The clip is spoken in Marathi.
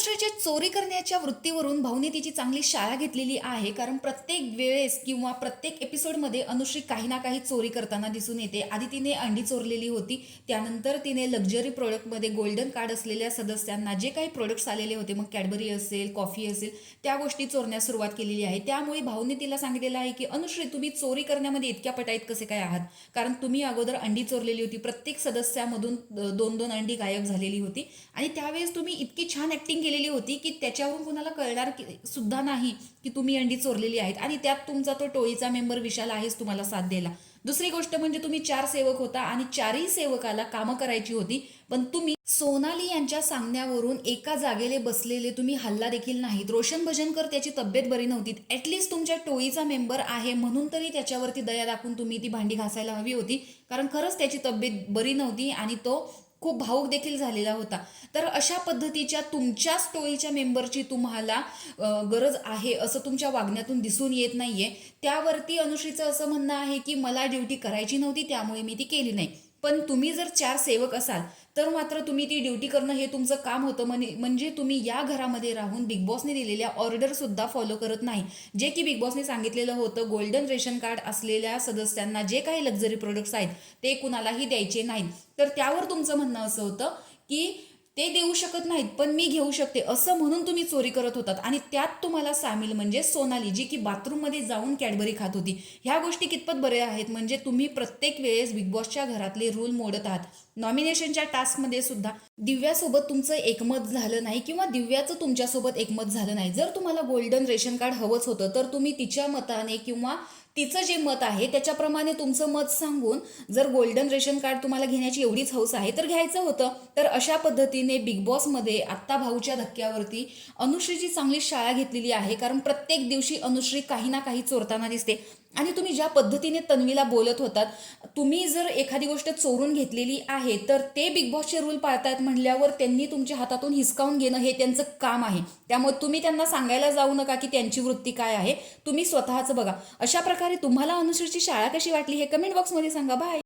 अनुश्रीच्या चोरी करण्याच्या वृत्तीवरून भाऊने तिची चांगली शाळा घेतलेली आहे. कारण प्रत्येक वेळेस किंवा प्रत्येक एपिसोडमध्ये अनुश्री काही ना काही चोरी करताना दिसून येते. आधी तिने अंडी चोरलेली होती, त्यानंतर तिने लक्झरी प्रोडक्टमध्ये गोल्डन कार्ड असलेल्या सदस्यांना जे काही प्रोडक्ट्स आलेले होते, मग कॅडबरी असेल, कॉफी असेल, त्या गोष्टी चोरण्यास सुरुवात केलेली आहे. त्यामुळे भाऊने तिला सांगितलेलं आहे की अनुश्री, तुम्ही चोरी करण्यामध्ये इतक्या पटाईत कसे काय आहात? कारण तुम्ही अगोदर अंडी चोरलेली होती, प्रत्येक सदस्यामधून दोन दोन अंडी गायब झालेली होती आणि त्यावेळेस तुम्ही इतकी छान ऍक्टिंग केलेली होती की त्याच्यावरून कुणाला कळणार सुद्धा नाही की तुम्ही अंडी चोरलेली आहेत. आणि त्यात तुमचा तो टोळीचा मेंबर विशाल आहेच तुम्हाला साथ द्यायला. दुसरी गोष्ट म्हणजे तुम्ही 4 सेवक होता आणि 4ही सेवकाला कामं करायची होती, पण तुम्ही सोनाली यांच्या सांगण्यावरून एका जागेले बसलेले तुम्ही हल्ला देखील नाहीत. रोशन भजनकर त्याची तब्येत बरी नव्हती, ऍटलिस्ट तुमच्या टोळीचा मेंबर आहे म्हणून तरी त्याच्यावरती दया दाखवून तुम्ही ती भांडी घासायला हवी होती. कारण खरंच त्याची तब्येत बरी नव्हती आणि तो खूप भावूक देखील झालेला होता. तर अशा पद्धतीच्या तुमच्याच टोळीच्या मेंबरची तुम्हाला गरज आहे असं तुमच्या वागण्यातून दिसून येत नाहीये. त्यावरती अनुश्रीचं असं म्हणणं आहे की मला ड्युटी करायची नव्हती त्यामुळे मी ती केली नाही. पण तुम्ही जर 4 सेवक असाल तर मात्र तुम्ही ती ड्युटी करणं हे तुमचं काम होतं. म्हणजे तुम्ही या घरामध्ये राहून बिग बॉसने दिलेल्या ऑर्डर सुद्धा फॉलो करत नाही. जे की बिग बॉसने सांगितलेलं होतं, गोल्डन रेशन कार्ड असलेल्या सदस्यांना जे काही लक्झरी प्रोडक्ट्स आहेत ते कुणालाही द्यायचे नाहीत. तर त्यावर तुमचं म्हणणं असं होतं की ते देऊ शकत नाहीत पण मी घेऊ शकते असं म्हणून तुम्ही चोरी करत होतात. आणि त्यात तुम्हाला सामील म्हणजे सोनाली, जी की बाथरूममध्ये जाऊन कॅडबरी खात होती. ह्या गोष्टी कितपत बऱ्या आहेत? म्हणजे तुम्ही प्रत्येक वेळेस बिग बॉसच्या घरातले रूल मोडत आहात. नॉमिनेशनच्या टास्कमध्ये सुद्धा दिव्यासोबत तुमचं एकमत झालं नाही किंवा दिव्याचं तुमच्यासोबत एकमत झालं नाही. जर तुम्हाला गोल्डन रेशन कार्ड हवंच होतं तर तुम्ही तिच्या मताने किंवा तिचं जे मत आहे त्याच्याप्रमाणे तुमचं मत सांगून, जर गोल्डन रेशन कार्ड तुम्हाला घेण्याची एवढीच हौस आहे तर घ्यायचं होतं. तर अशा पद्धतीने बिग बॉसमध्ये आत्ता भाऊच्या धक्क्यावरती अनुश्रीची चांगली शाळा घेतलेली आहे. कारण प्रत्येक दिवशी अनुश्री काही ना काही चोरताना दिसते. आणि तुम्ही ज्या पद्धतीने तन्वीला बोलत होतात, तुम्ही जर एखादी गोष्ट चोरून घेतलेली आहे तर ते बिग बॉसचे रूल पाळतायत म्हणल्यावर त्यांनी तुमच्या हातातून हिसकावून घेणं हे त्यांचं काम आहे. त्यामुळे तुम्ही त्यांना सांगायला जाऊ नका की त्यांची वृत्ती काय आहे, तुम्ही स्वतःच बघा. अशा प्रकारे तुम्हाला अनुश्रीची शाळा कशी वाटली हे कमेंट बॉक्समध्ये सांगा. बाय.